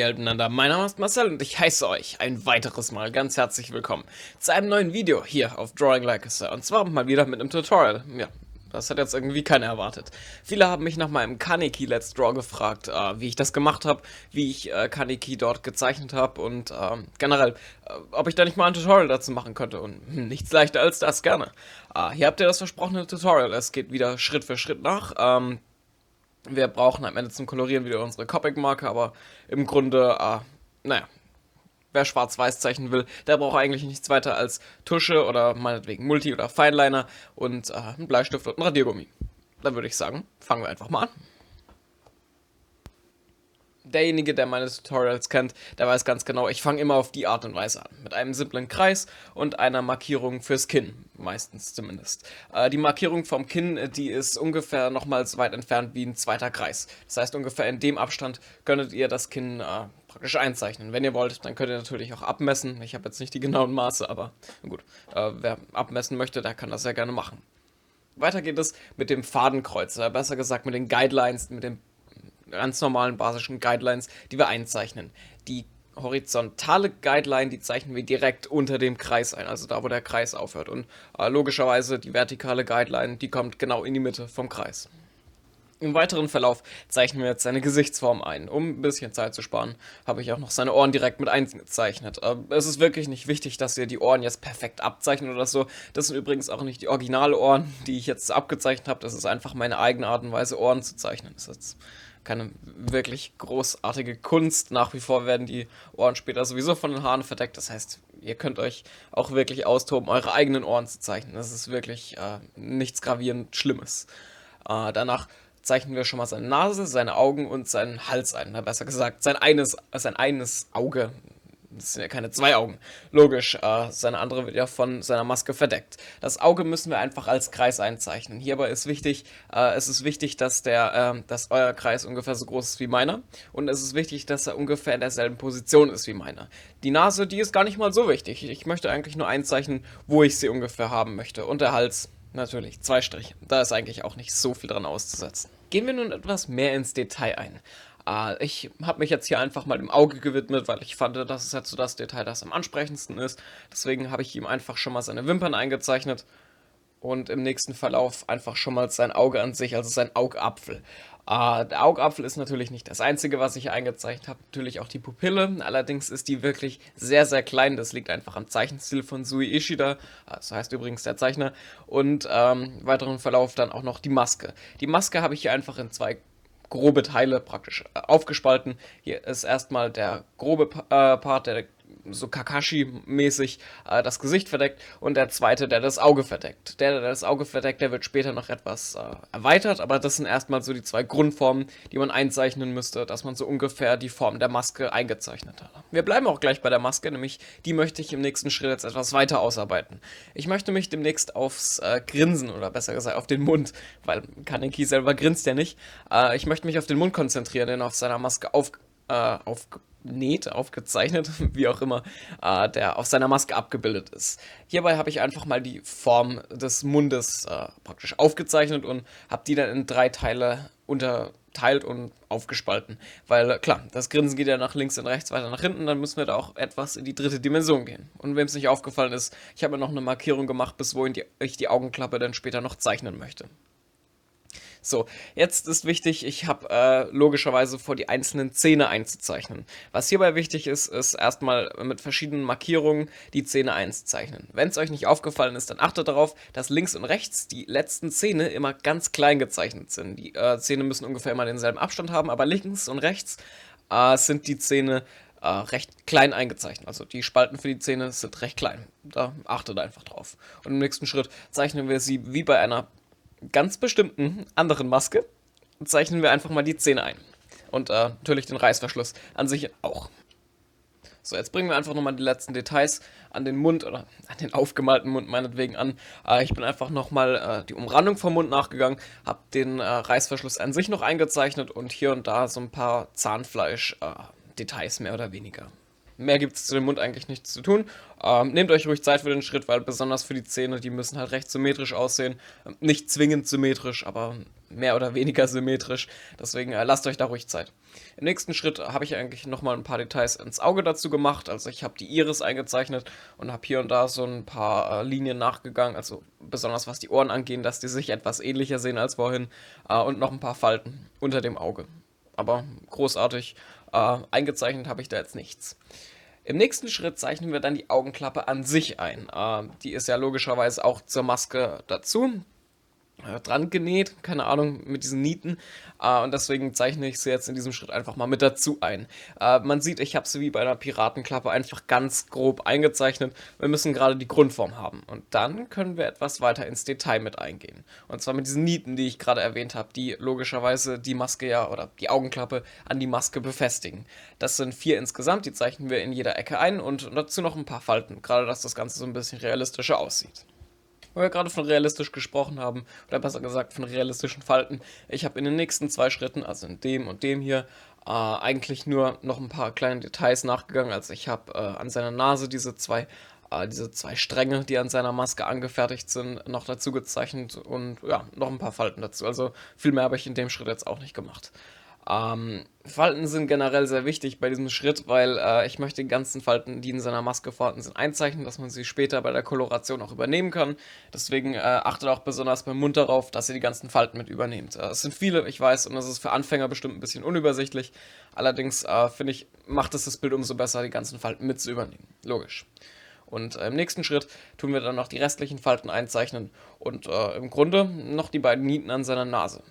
Welt miteinander. Mein Name ist Marcel und ich heiße euch ein weiteres Mal ganz herzlich willkommen zu einem neuen Video hier auf Drawing Like a Sir. Und zwar mal wieder mit einem Tutorial. Ja, das hat jetzt irgendwie keiner erwartet. Viele haben mich nach meinem Kaneki Let's Draw gefragt, wie ich das gemacht habe, wie ich Kaneki dort gezeichnet habe und generell, ob ich da nicht mal ein Tutorial dazu machen könnte. Und nichts leichter als das, gerne. Hier habt ihr das versprochene Tutorial. Es geht wieder Schritt für Schritt nach. Wir brauchen am Ende zum Kolorieren wieder unsere Copic-Marke, aber im Grunde, naja, wer schwarz-weiß zeichnen will, der braucht eigentlich nichts weiter als Tusche oder meinetwegen Multi- oder Fineliner und einen Bleistift und ein Radiergummi. Dann würde ich sagen, fangen wir einfach mal an. Derjenige, der meine Tutorials kennt, der weiß ganz genau, ich fange immer auf die Art und Weise an. Mit einem simplen Kreis und einer Markierung fürs Kinn. Meistens zumindest. Die Markierung vom Kinn, die ist ungefähr nochmals so weit entfernt wie ein zweiter Kreis. Das heißt, ungefähr in dem Abstand könntet ihr das Kinn praktisch einzeichnen. Wenn ihr wollt, dann könnt ihr natürlich auch abmessen. Ich habe jetzt nicht die genauen Maße, aber gut. Wer abmessen möchte, der kann das sehr gerne machen. Weiter geht es mit dem Fadenkreuz, besser gesagt mit den Guidelines, mit dem ganz normalen basischen Guidelines, die wir einzeichnen. Die horizontale Guideline, die zeichnen wir direkt unter dem Kreis ein, also da, wo der Kreis aufhört. Und logischerweise die vertikale Guideline, die kommt genau in die Mitte vom Kreis. Im weiteren Verlauf zeichnen wir jetzt seine Gesichtsform ein. Um ein bisschen Zeit zu sparen, habe ich auch noch seine Ohren direkt mit eingezeichnet. Es ist wirklich nicht wichtig, dass ihr die Ohren jetzt perfekt abzeichnet oder so. Das sind übrigens auch nicht die Originalohren, die ich jetzt abgezeichnet habe. Das ist einfach meine eigene Art und Weise, Ohren zu zeichnen. Das ist jetzt keine wirklich großartige Kunst. Nach wie vor werden die Ohren später sowieso von den Haaren verdeckt. Das heißt, ihr könnt euch auch wirklich austoben, eure eigenen Ohren zu zeichnen. Das ist wirklich nichts gravierend Schlimmes. Danach zeichnen wir schon mal seine Nase, seine Augen und seinen Hals ein. Na, besser gesagt, sein eines Auge. Das sind ja keine zwei Augen. Logisch, seine andere wird ja von seiner Maske verdeckt. Das Auge müssen wir einfach als Kreis einzeichnen. Hierbei ist wichtig, es ist wichtig, dass dass euer Kreis ungefähr so groß ist wie meiner. Und es ist wichtig, dass er ungefähr in derselben Position ist wie meiner. Die Nase, die ist gar nicht mal so wichtig. Ich möchte eigentlich nur einzeichnen, wo ich sie ungefähr haben möchte. Und der Hals, natürlich, 2 Striche. Da ist eigentlich auch nicht so viel dran auszusetzen. Gehen wir nun etwas mehr ins Detail ein. Ich habe mich jetzt hier einfach mal dem Auge gewidmet, weil ich fand, das ist jetzt so das Detail, das am ansprechendsten ist. Deswegen habe ich ihm einfach schon mal seine Wimpern eingezeichnet und im nächsten Verlauf einfach schon mal sein Auge an sich, also sein Augapfel. Der Augapfel ist natürlich nicht das einzige, was ich eingezeichnet habe, natürlich auch die Pupille, allerdings ist die wirklich sehr, sehr klein, das liegt einfach am Zeichenstil von Sui Ishida, das heißt übrigens der Zeichner, und im weiteren Verlauf dann auch noch die Maske. Die Maske habe ich hier einfach in 2 grobe Teile praktisch aufgespalten. Hier ist erstmal der grobe Part, der so Kakashi-mäßig das Gesicht verdeckt und der zweite, der das Auge verdeckt. Der das Auge verdeckt, der wird später noch etwas erweitert, aber das sind erstmal so die 2 Grundformen, die man einzeichnen müsste, dass man so ungefähr die Form der Maske eingezeichnet hat. Wir bleiben auch gleich bei der Maske, nämlich die möchte ich im nächsten Schritt jetzt etwas weiter ausarbeiten. Ich möchte mich demnächst aufs Grinsen oder besser gesagt auf den Mund, weil Kaneki selber grinst ja nicht. Ich möchte mich auf den Mund konzentrieren, den auf seiner Maske aufgezeichnet, wie auch immer, der auf seiner Maske abgebildet ist. Hierbei habe ich einfach mal die Form des Mundes praktisch aufgezeichnet und habe die dann in 3 Teile unterteilt und aufgespalten. Weil klar, das Grinsen geht ja nach links und rechts weiter nach hinten, dann müssen wir da auch etwas in die 3. Dimension gehen. Und wem es nicht aufgefallen ist, ich habe noch eine Markierung gemacht, bis wohin ich die Augenklappe dann später noch zeichnen möchte. So, jetzt ist wichtig, ich habe logischerweise vor, die einzelnen Zähne einzuzeichnen. Was hierbei wichtig ist, ist erstmal mit verschiedenen Markierungen die Zähne einzuzeichnen. Wenn es euch nicht aufgefallen ist, dann achtet darauf, dass links und rechts die letzten Zähne immer ganz klein gezeichnet sind. Die Zähne müssen ungefähr immer denselben Abstand haben, aber links und rechts sind die Zähne recht klein eingezeichnet. Also die Spalten für die Zähne sind recht klein. Da achtet einfach drauf. Und im nächsten Schritt zeichnen wir sie wie bei einer ganz bestimmten anderen Maske zeichnen wir einfach mal die Zähne ein. Und natürlich den Reißverschluss an sich auch. So, jetzt bringen wir einfach nochmal die letzten Details an den Mund oder an den aufgemalten Mund meinetwegen an. Ich bin einfach nochmal die Umrandung vom Mund nachgegangen, habe den Reißverschluss an sich noch eingezeichnet und hier und da so ein paar Zahnfleisch-Details mehr oder weniger. Mehr gibt es zu dem Mund eigentlich nichts zu tun. Nehmt euch ruhig Zeit für den Schritt, weil besonders für die Zähne, die müssen halt recht symmetrisch aussehen. Nicht zwingend symmetrisch, aber mehr oder weniger symmetrisch. Deswegen lasst euch da ruhig Zeit. Im nächsten Schritt habe ich eigentlich nochmal ein paar Details ins Auge dazu gemacht. Also ich habe die Iris eingezeichnet und habe hier und da so ein paar Linien nachgegangen. Also besonders was die Ohren angehen, dass die sich etwas ähnlicher sehen als vorhin. Und noch ein paar Falten unter dem Auge. Aber großartig eingezeichnet habe ich da jetzt nichts. Im nächsten Schritt zeichnen wir dann die Augenklappe an sich ein. Die ist ja logischerweise auch zur Maske dazu dran genäht, keine Ahnung, mit diesen Nieten. Und deswegen zeichne ich sie jetzt in diesem Schritt einfach mal mit dazu ein. Man sieht, ich habe sie wie bei einer Piratenklappe einfach ganz grob eingezeichnet. Wir müssen gerade die Grundform haben. Und dann können wir etwas weiter ins Detail mit eingehen. Und zwar mit diesen Nieten, die ich gerade erwähnt habe, die logischerweise die Maske ja oder die Augenklappe an die Maske befestigen. Das sind 4 insgesamt, die zeichnen wir in jeder Ecke ein und dazu noch ein paar Falten, gerade dass das Ganze so ein bisschen realistischer aussieht. Weil wir gerade von realistisch gesprochen haben, oder besser gesagt von realistischen Falten. Ich habe in den nächsten 2 Schritten, also in dem und dem hier, eigentlich nur noch ein paar kleine Details nachgegangen. Also ich habe an seiner Nase diese zwei Stränge, die an seiner Maske angefertigt sind, noch dazu gezeichnet und ja, noch ein paar Falten dazu. Also viel mehr habe ich in dem Schritt jetzt auch nicht gemacht. Falten sind generell sehr wichtig bei diesem Schritt, weil ich möchte die ganzen Falten, die in seiner Maske vorhanden sind, einzeichnen, dass man sie später bei der Koloration auch übernehmen kann. Deswegen achtet auch besonders beim Mund darauf, dass ihr die ganzen Falten mit übernehmt. Es sind viele, ich weiß, und das ist für Anfänger bestimmt ein bisschen unübersichtlich. Allerdings finde ich, macht es das Bild umso besser, die ganzen Falten mit zu übernehmen. Logisch. Und im nächsten Schritt tun wir dann noch die restlichen Falten einzeichnen und im Grunde noch die beiden Nieten an seiner Nase.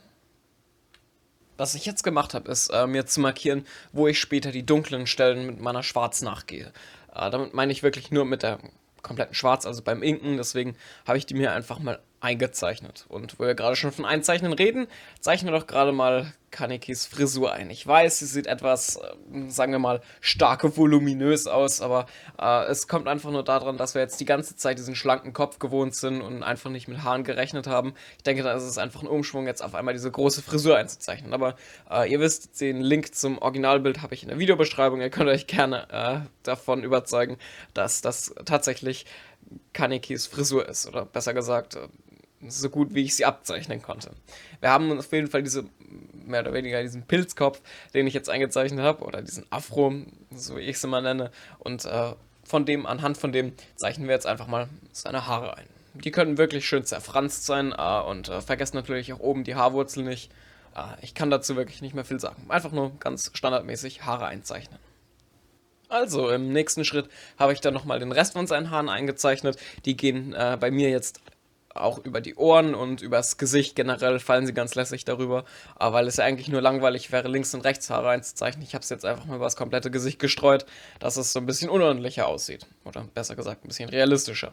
Was ich jetzt gemacht habe, ist mir zu markieren, wo ich später die dunklen Stellen mit meiner Schwarz nachgehe. Damit meine ich wirklich nur mit der kompletten Schwarz, also beim Inken. Deswegen habe ich die mir einfach mal eingezeichnet. Und wo wir gerade schon von Einzeichnen reden, zeichnen wir doch gerade mal Kanekis Frisur ein. Ich weiß, sie sieht etwas, sagen wir mal, stark voluminös aus, aber es kommt einfach nur daran, dass wir jetzt die ganze Zeit diesen schlanken Kopf gewohnt sind und einfach nicht mit Haaren gerechnet haben. Ich denke, da ist es einfach ein Umschwung, jetzt auf einmal diese große Frisur einzuzeichnen. Aber ihr wisst, den Link zum Originalbild habe ich in der Videobeschreibung. Ihr könnt euch gerne davon überzeugen, dass das tatsächlich Kanekis Frisur ist. Oder besser gesagt, so gut wie ich sie abzeichnen konnte. Wir haben auf jeden Fall mehr oder weniger diesen Pilzkopf, den ich jetzt eingezeichnet habe, oder diesen Afro, so wie ich es immer nenne. Und anhand von dem zeichnen wir jetzt einfach mal seine Haare ein. Die können wirklich schön zerfranst sein und vergesst natürlich auch oben die Haarwurzel nicht. Ich kann dazu wirklich nicht mehr viel sagen. Einfach nur ganz standardmäßig Haare einzeichnen. Also, im nächsten Schritt habe ich dann nochmal den Rest von seinen Haaren eingezeichnet. Die gehen bei mir jetzt auch über die Ohren und übers Gesicht generell fallen sie ganz lässig darüber, weil es ja eigentlich nur langweilig wäre, links und rechts Haare einzuzeichnen. Ich habe es jetzt einfach mal über das komplette Gesicht gestreut, dass es so ein bisschen unordentlicher aussieht. Oder besser gesagt, ein bisschen realistischer.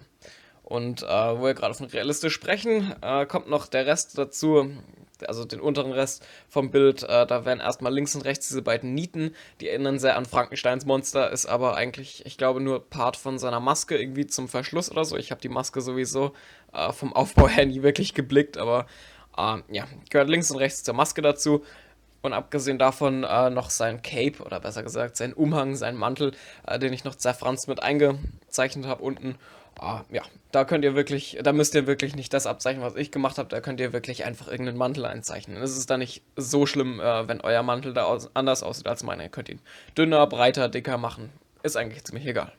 Und wo wir gerade von realistisch sprechen, kommt noch der Rest dazu, also den unteren Rest vom Bild. Da werden erstmal links und rechts diese beiden Nieten, die erinnern sehr an Frankensteins Monster, ist aber eigentlich, ich glaube, nur Part von seiner Maske irgendwie zum Verschluss oder so. Ich habe die Maske sowieso vom Aufbau her nie wirklich geblickt, aber ja, gehört links und rechts zur Maske dazu. Und abgesehen davon noch sein Cape, oder besser gesagt sein Umhang, sein Mantel, den ich noch zerfranst mit eingezeichnet habe unten. Ja, da müsst ihr wirklich nicht das abzeichnen, was ich gemacht habe, da könnt ihr wirklich einfach irgendeinen Mantel einzeichnen. Es ist da nicht so schlimm, wenn euer Mantel da anders aussieht als meiner. Ihr könnt ihn dünner, breiter, dicker machen. Ist eigentlich ziemlich egal.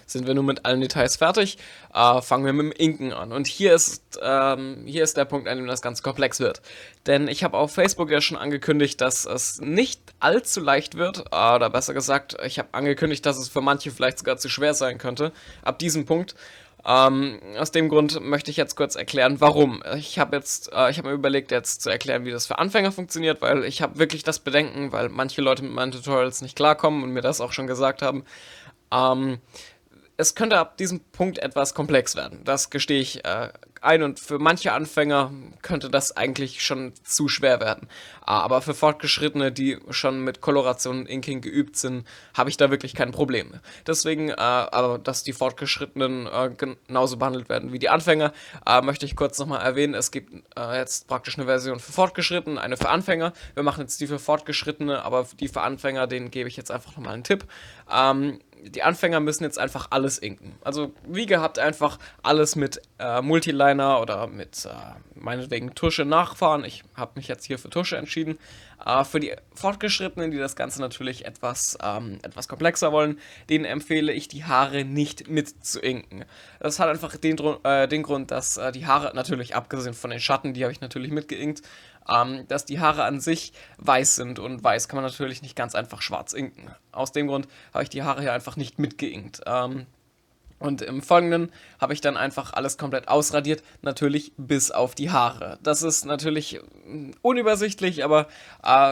Sind wir nun mit allen Details fertig, fangen wir mit dem Inken an. Und hier ist der Punkt, an dem das ganz komplex wird. Denn ich habe auf Facebook ja schon angekündigt, dass es nicht allzu leicht wird. Oder besser gesagt, ich habe angekündigt, dass es für manche vielleicht sogar zu schwer sein könnte. Ab diesem Punkt. Aus dem Grund möchte ich jetzt kurz erklären, warum. Ich habe mir überlegt, jetzt zu erklären, wie das für Anfänger funktioniert, weil ich habe wirklich das Bedenken, weil manche Leute mit meinen Tutorials nicht klarkommen und mir das auch schon gesagt haben. Es könnte ab diesem Punkt etwas komplex werden. Das gestehe ich ein und für manche Anfänger könnte das eigentlich schon zu schwer werden. Aber für Fortgeschrittene, die schon mit Koloration und Inking geübt sind, habe ich da wirklich kein Problem. Deswegen, aber dass die Fortgeschrittenen genauso behandelt werden wie die Anfänger, möchte ich kurz nochmal erwähnen. Es gibt jetzt praktisch eine Version für Fortgeschrittene, eine für Anfänger. Wir machen jetzt die für Fortgeschrittene, aber die für Anfänger, denen gebe ich jetzt einfach nochmal einen Tipp. die Anfänger müssen jetzt einfach alles inken. Also wie gehabt einfach alles mit Multiliner oder mit meinetwegen Tusche nachfahren. Ich habe mich jetzt hier für Tusche entschieden. Für die Fortgeschrittenen, die das Ganze natürlich etwas komplexer wollen, denen empfehle ich, die Haare nicht mit zu inken. Das hat einfach den Grund, dass die Haare, natürlich abgesehen von den Schatten, die habe ich natürlich mitgeinkt, dass die Haare an sich weiß sind und weiß kann man natürlich nicht ganz einfach schwarz inken. Aus dem Grund habe ich die Haare hier einfach nicht mitgeinkt. Und im Folgenden habe ich dann einfach alles komplett ausradiert, natürlich bis auf die Haare. Das ist natürlich unübersichtlich, aber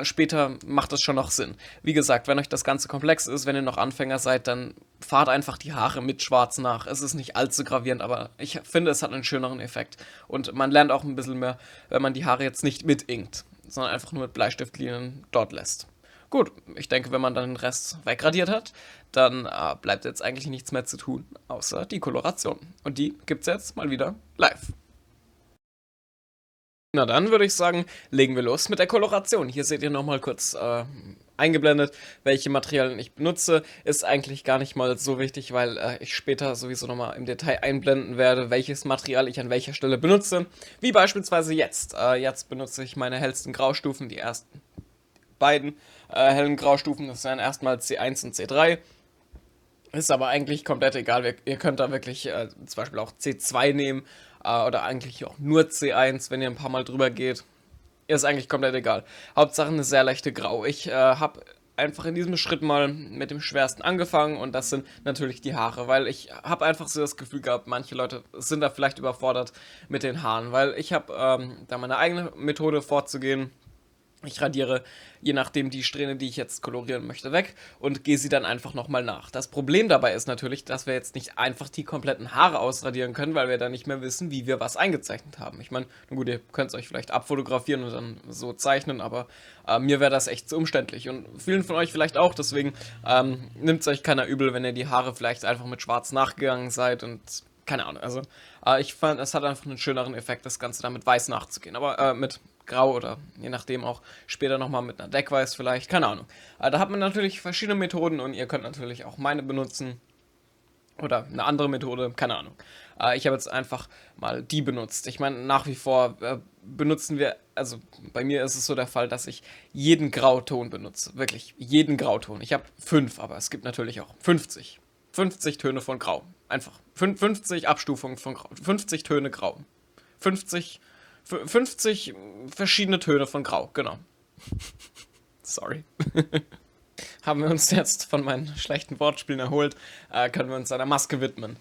später macht das schon noch Sinn. Wie gesagt, wenn euch das Ganze komplex ist, wenn ihr noch Anfänger seid, dann fahrt einfach die Haare mit Schwarz nach. Es ist nicht allzu gravierend, aber ich finde, es hat einen schöneren Effekt. Und man lernt auch ein bisschen mehr, wenn man die Haare jetzt nicht mit inkt, sondern einfach nur mit Bleistiftlinien dort lässt. Gut, ich denke, wenn man dann den Rest wegradiert hat, dann bleibt jetzt eigentlich nichts mehr zu tun, außer die Koloration. Und die gibt's jetzt mal wieder live. Na dann würde ich sagen, legen wir los mit der Koloration. Hier seht ihr nochmal kurz eingeblendet, welche Materialien ich benutze. Ist eigentlich gar nicht mal so wichtig, weil ich später sowieso nochmal im Detail einblenden werde, welches Material ich an welcher Stelle benutze. Wie beispielsweise jetzt. Jetzt benutze ich meine hellsten Graustufen, die ersten beiden hellen Graustufen. Das wären erstmal C1 und C3. Ist aber eigentlich komplett egal. Ihr könnt da wirklich zum Beispiel auch C2 nehmen oder eigentlich auch nur C1, wenn ihr ein paar Mal drüber geht. Ist eigentlich komplett egal. Hauptsache eine sehr leichte Grau. Ich habe einfach in diesem Schritt mal mit dem schwersten angefangen und das sind natürlich die Haare, weil ich habe einfach so das Gefühl gehabt, manche Leute sind da vielleicht überfordert mit den Haaren, weil ich habe da meine eigene Methode vorzugehen. Ich radiere, je nachdem, die Strähne, die ich jetzt kolorieren möchte, weg und gehe sie dann einfach nochmal nach. Das Problem dabei ist natürlich, dass wir jetzt nicht einfach die kompletten Haare ausradieren können, weil wir dann nicht mehr wissen, wie wir was eingezeichnet haben. Ich meine, gut, ihr könnt es euch vielleicht abfotografieren und dann so zeichnen, aber mir wäre das echt zu umständlich und vielen von euch vielleicht auch, deswegen nimmt es euch keiner übel, wenn ihr die Haare vielleicht einfach mit schwarz nachgegangen seid und keine Ahnung, also ich fand, es hat einfach einen schöneren Effekt, das Ganze dann mit weiß nachzugehen, aber mit Grau oder je nachdem auch später nochmal mit einer Deckweiß vielleicht, keine Ahnung. Da hat man natürlich verschiedene Methoden und ihr könnt natürlich auch meine benutzen oder eine andere Methode, keine Ahnung. Ich habe jetzt einfach mal die benutzt. Ich meine, nach wie vor benutzen wir, also bei mir ist es so der Fall, dass ich jeden Grauton benutze, wirklich jeden Grauton. Ich habe 5, aber es gibt natürlich auch 50. 50 Töne von Grau. Einfach 50 Abstufungen von Grau. 50 Töne Grau. 50 verschiedene Töne von Grau, genau. Sorry. Haben wir uns jetzt von meinen schlechten Wortspielen erholt, können wir uns einer Maske widmen.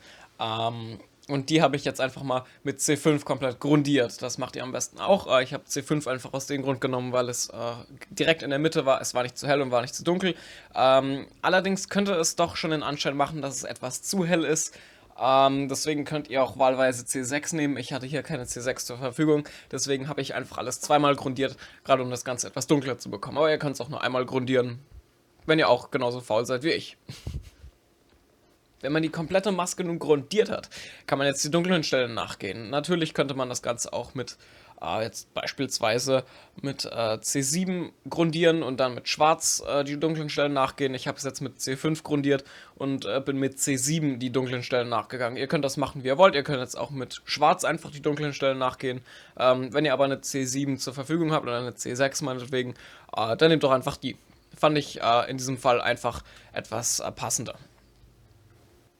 Und die habe ich jetzt einfach mal mit C5 komplett grundiert. Das macht ihr am besten auch. Ich habe C5 einfach aus dem Grund genommen, weil es direkt in der Mitte war. Es war nicht zu hell und war nicht zu dunkel. Allerdings könnte es doch schon den Anschein machen, dass es etwas zu hell ist. Deswegen könnt ihr auch wahlweise C6 nehmen. Ich hatte hier keine C6 zur Verfügung, deswegen habe ich einfach alles zweimal grundiert, gerade um das Ganze etwas dunkler zu bekommen. Aber ihr könnt es auch nur einmal grundieren, wenn ihr auch genauso faul seid wie ich. Wenn man die komplette Maske nun grundiert hat, kann man jetzt die dunklen Stellen nachgehen. Natürlich könnte man das Ganze auch mit jetzt beispielsweise mit C7 grundieren und dann mit Schwarz die dunklen Stellen nachgehen. Ich habe es jetzt mit C5 grundiert und bin mit C7 die dunklen Stellen nachgegangen. Ihr könnt das machen, wie ihr wollt. Ihr könnt jetzt auch mit Schwarz einfach die dunklen Stellen nachgehen. Wenn ihr aber eine C7 zur Verfügung habt oder eine C6 meinetwegen, dann nehmt doch einfach die. Fand ich in diesem Fall einfach etwas passender.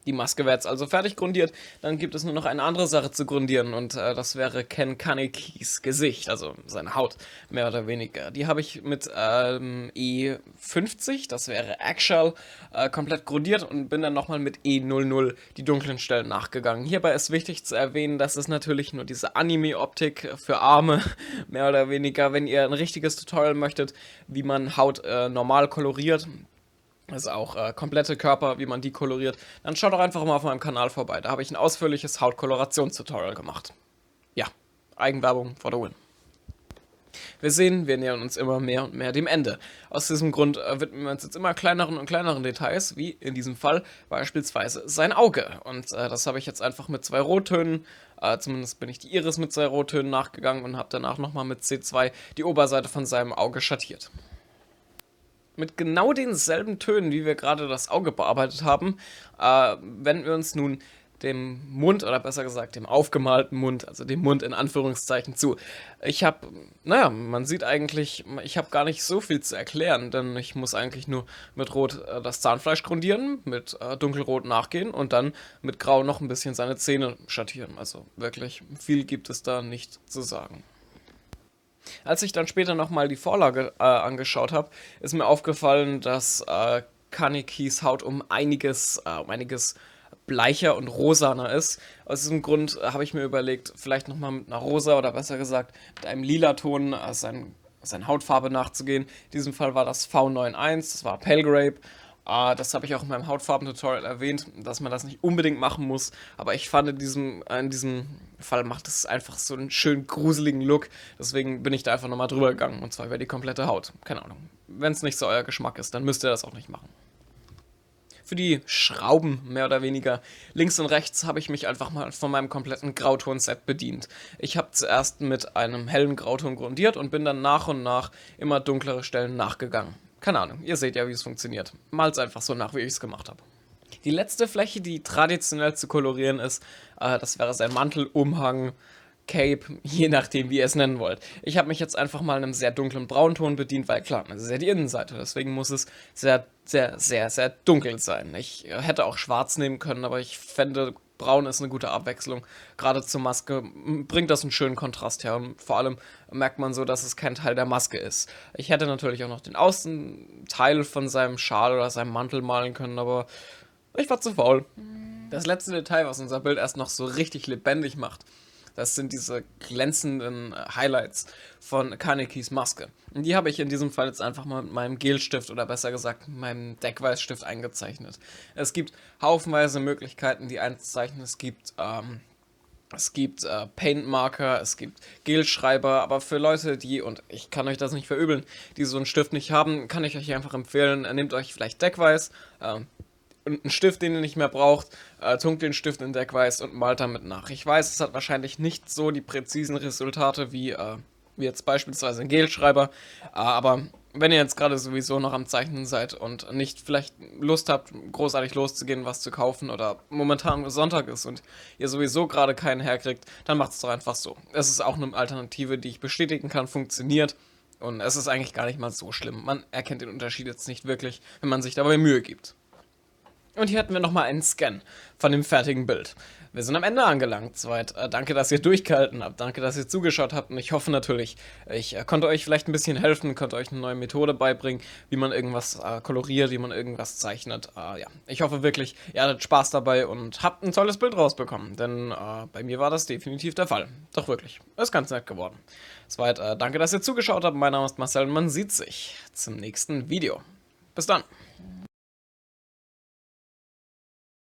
Die Maske wäre jetzt also fertig grundiert, dann gibt es nur noch eine andere Sache zu grundieren und das wäre Ken Kanekis Gesicht, also seine Haut, mehr oder weniger. Die habe ich mit E50, das wäre Actual, komplett grundiert und bin dann nochmal mit E00 die dunklen Stellen nachgegangen. Hierbei ist wichtig zu erwähnen, dass es natürlich nur diese Anime-Optik für Arme, mehr oder weniger, wenn ihr ein richtiges Tutorial möchtet, wie man Haut normal koloriert, also auch komplette Körper, wie man die koloriert, dann schaut doch einfach mal auf meinem Kanal vorbei. Da habe ich ein ausführliches Hautkolorationstutorial gemacht. Ja, Eigenwerbung for the win. Wir sehen, wir nähern uns immer mehr und mehr dem Ende. Aus diesem Grund widmen wir uns jetzt immer kleineren und kleineren Details, wie in diesem Fall beispielsweise sein Auge. Und das habe ich jetzt einfach mit 2 Rottönen, zumindest bin ich die Iris mit 2 Rottönen nachgegangen und habe danach nochmal mit C2 die Oberseite von seinem Auge schattiert. mit genau denselben Tönen, wie wir gerade das Auge bearbeitet haben, wenden wir uns nun dem Mund oder besser gesagt dem aufgemalten Mund, also dem Mund in Anführungszeichen zu. Ich habe, naja, man sieht eigentlich, ich habe gar nicht so viel zu erklären, denn ich muss eigentlich nur mit Rot das Zahnfleisch grundieren, mit Dunkelrot nachgehen und dann mit Grau noch ein bisschen seine Zähne schattieren. Also wirklich viel gibt es da nicht zu sagen. Als ich dann später nochmal die Vorlage angeschaut habe, ist mir aufgefallen, dass Kanekis Haut um einiges bleicher und rosaner ist. Aus diesem Grund habe ich mir überlegt, vielleicht nochmal mit einer rosa oder besser gesagt mit einem lila Ton seine Hautfarbe nachzugehen. In diesem Fall war das V91, das war Pale Grape. Das habe ich auch in meinem Hautfarben-Tutorial erwähnt, dass man das nicht unbedingt machen muss. Aber ich fand, in diesem Fall macht es einfach so einen schön gruseligen Look. Deswegen bin ich da einfach nochmal drüber gegangen. Und zwar über die komplette Haut. Keine Ahnung. Wenn es nicht so euer Geschmack ist, dann müsst ihr das auch nicht machen. Für die Schrauben, mehr oder weniger, links und rechts, habe ich mich einfach mal von meinem kompletten Grauton-Set bedient. Ich habe zuerst mit einem hellen Grauton grundiert und bin dann nach und nach immer dunklere Stellen nachgegangen. Keine Ahnung, ihr seht ja, wie es funktioniert. Malt's einfach so nach, wie ich es gemacht habe. Die letzte Fläche, die traditionell zu kolorieren ist, das wäre sein Mantel, Umhang, Cape, je nachdem, wie ihr es nennen wollt. Ich habe mich jetzt einfach mal in einem sehr dunklen Braunton bedient, weil klar, das ist ja die Innenseite, deswegen muss es sehr, sehr, sehr, sehr dunkel sein. Ich hätte auch schwarz nehmen können, aber ich fände, braun ist eine gute Abwechslung. Gerade zur Maske bringt das einen schönen Kontrast her und vor allem merkt man so, dass es kein Teil der Maske ist. Ich hätte natürlich auch noch den Außenteil von seinem Schal oder seinem Mantel malen können, aber ich war zu faul. Das letzte Detail, was unser Bild erst noch so richtig lebendig macht, das sind diese glänzenden Highlights von Kanekis Maske. Und die habe ich in diesem Fall jetzt einfach mal mit meinem Gelstift oder besser gesagt mit meinem Deckweißstift eingezeichnet. Es gibt haufenweise Möglichkeiten, die einzuzeichnen. Es gibt Paintmarker, es gibt Gelschreiber, aber für Leute, die, und ich kann euch das nicht verübeln, die so einen Stift nicht haben, kann ich euch einfach empfehlen, nehmt euch vielleicht Deckweiß, und einen Stift, den ihr nicht mehr braucht, tunkt den Stift in Deckweiß und malt damit nach. Ich weiß, es hat wahrscheinlich nicht so die präzisen Resultate wie jetzt beispielsweise ein Gelschreiber, aber wenn ihr jetzt gerade sowieso noch am Zeichnen seid und nicht vielleicht Lust habt, großartig loszugehen, was zu kaufen oder momentan Sonntag ist und ihr sowieso gerade keinen herkriegt, dann macht es doch einfach so. Es ist auch eine Alternative, die ich bestätigen kann, funktioniert. Und es ist eigentlich gar nicht mal so schlimm. Man erkennt den Unterschied jetzt nicht wirklich, wenn man sich dabei Mühe gibt. Und hier hatten wir nochmal einen Scan von dem fertigen Bild. Wir sind am Ende angelangt. Soweit. Danke, dass ihr durchgehalten habt. Danke, dass ihr zugeschaut habt. Und ich hoffe natürlich, ich konnte euch vielleicht ein bisschen helfen, konnte euch eine neue Methode beibringen, wie man irgendwas koloriert, wie man irgendwas zeichnet. Ja, ich hoffe wirklich, ihr hattet Spaß dabei und habt ein tolles Bild rausbekommen. Denn bei mir war das definitiv der Fall. Doch wirklich. Ist ganz nett geworden. Soweit. Danke, dass ihr zugeschaut habt. Mein Name ist Marcel und man sieht sich zum nächsten Video. Bis dann.